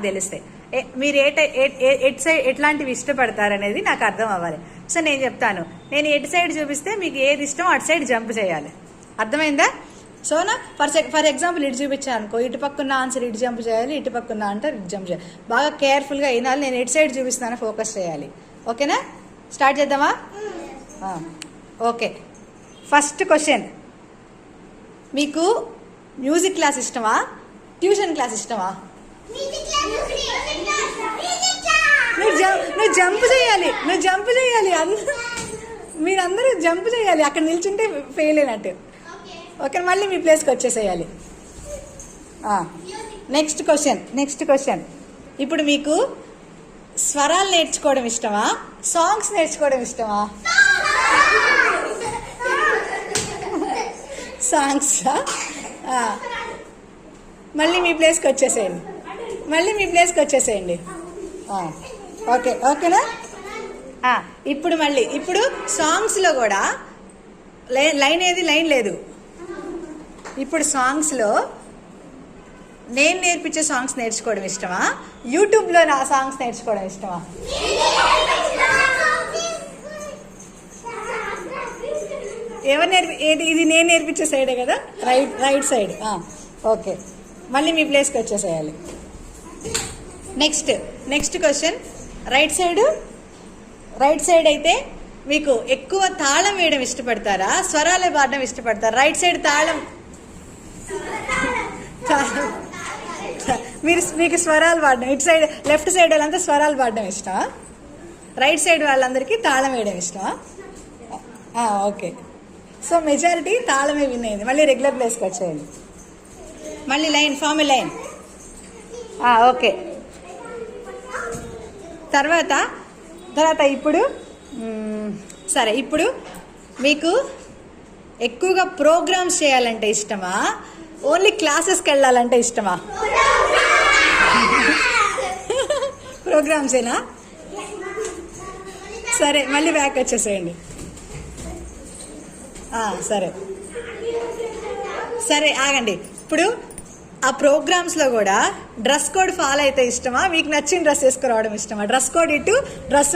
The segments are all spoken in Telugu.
తెలుస్తాయి. మీరు ఎటు సైడ్ ఎట్లాంటివి ఇష్టపడతారనేది నాకు అర్థం అవ్వాలి. సో నేను చెప్తాను, నేను ఎటు సైడ్ చూపిస్తే మీకు ఏది ఇష్టమో అటు సైడ్ జంప్ చేయాలి. అర్థమైందా? సోనా ఫర్ ఎగ్జాంపుల్ ఇటు చూపించాను అనుకో, ఇటు పక్కన ఆన్సర్ ఇటు జంప్ చేయాలి, ఇటు పక్కన ఆన్సర్ ఇటు జంప్ చేయాలి. బాగా కేర్ఫుల్గా అయినాలి. నేను ఎటు సైడ్ చూపిస్తాను ఫోకస్ చేయాలి. ఓకేనా? స్టార్ట్ చేద్దామా? ఓకే. ఫస్ట్ క్వశ్చన్, మీకు మ్యూజిక్ క్లాస్ ఇష్టమా, ట్యూషన్ క్లాస్ ఇష్టమా? నువ్వు జంప్ చేయాలి, మీరందరూ జంప్ చేయాలి. అక్కడ నిల్చుంటే ఫెయిల్ అయినట్టు. ఓకే, మళ్ళీ మీ ప్లేస్కి వచ్చేసేయాలి. నెక్స్ట్ క్వశ్చన్, ఇప్పుడు మీకు స్వరాలు నేర్చుకోవడం ఇష్టమా, సాంగ్స్ నేర్చుకోవడం ఇష్టమా? సాంగ్స్. మళ్ళీ మీ ప్లేస్కి వచ్చేసేయండి. ఓకేనా? ఇప్పుడు సాంగ్స్లో కూడా లైన్ లేదు. ఇప్పుడు సాంగ్స్లో నేను నేర్పించే సాంగ్స్ నేర్చుకోవడం ఇష్టమా, యూట్యూబ్లో నా సాంగ్స్ నేర్చుకోవడం ఇష్టమా? ఇది నేను నేర్పించే సైడే కదా, రైట్ సైడ్. ఓకే, మళ్ళీ మీ ప్లేస్కి వచ్చేసేయాలి. నెక్స్ట్ క్వశ్చన్, రైట్ సైడ్ అయితే మీకు ఎక్కువ తాళం వేయడం ఇష్టపడతారా, స్వరాలే పాడడం ఇష్టపడతారా? రైట్ సైడ్ తాళం, మీకు స్వరాలు పాడడం, ఇటు సైడ్ లెఫ్ట్ సైడ్ వాళ్ళంతా స్వరాలు పాడడం ఇష్టమా, రైట్ సైడ్ వాళ్ళందరికీ తాళం వేయడం ఇష్టమా? ఓకే, సో మెజారిటీ తాళమే విన్ అయింది. మళ్ళీ రెగ్యులర్ ప్లేస్కి వచ్చేయండి. మళ్ళీ ఫామ్ ఏ లైన్. ఓకే, తర్వాత ఇప్పుడు సరే, ఇప్పుడు మీకు ఎక్కువగా ప్రోగ్రామ్స్ చేయాలంటే ఇష్టమా, ఓన్లీ క్లాసెస్కి వెళ్ళాలంటే ఇష్టమా? ప్రోగ్రామ్సేనా? సరే, మళ్ళీ బ్యాక్ వచ్చేసేయండి. సరే ఆగండి. ఇప్పుడు ఆ ప్రోగ్రామ్స్లో కూడా డ్రెస్ కోడ్ ఫాలో అయితే ఇష్టమా, మీకు నచ్చిన డ్రెస్ వేసుకురావడం ఇష్టమా? డ్రెస్ కోడ్ ఇటు, డ్రెస్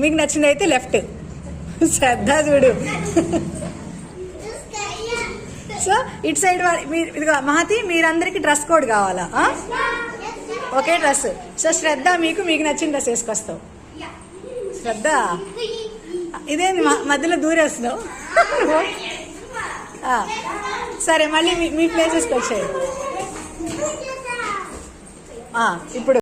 మీకు నచ్చింది అయితే లెఫ్ట్. శ్రద్ధ చూడు. సో ఇటు సైడ్ ఇదిగో మహతి, మీరందరికీ డ్రెస్ కోడ్ కావాలా? Okay, dress. సో శ్రద్ధ, మీకు నచ్చిన డ్రెస్ వేసుకొస్తావు. శ్రద్ధ, ఇదేంది మధ్యలో దూరేస్తున్నావు? సరే, మళ్ళీ మీ ప్లేసెస్కి వచ్చాయి. ఇప్పుడు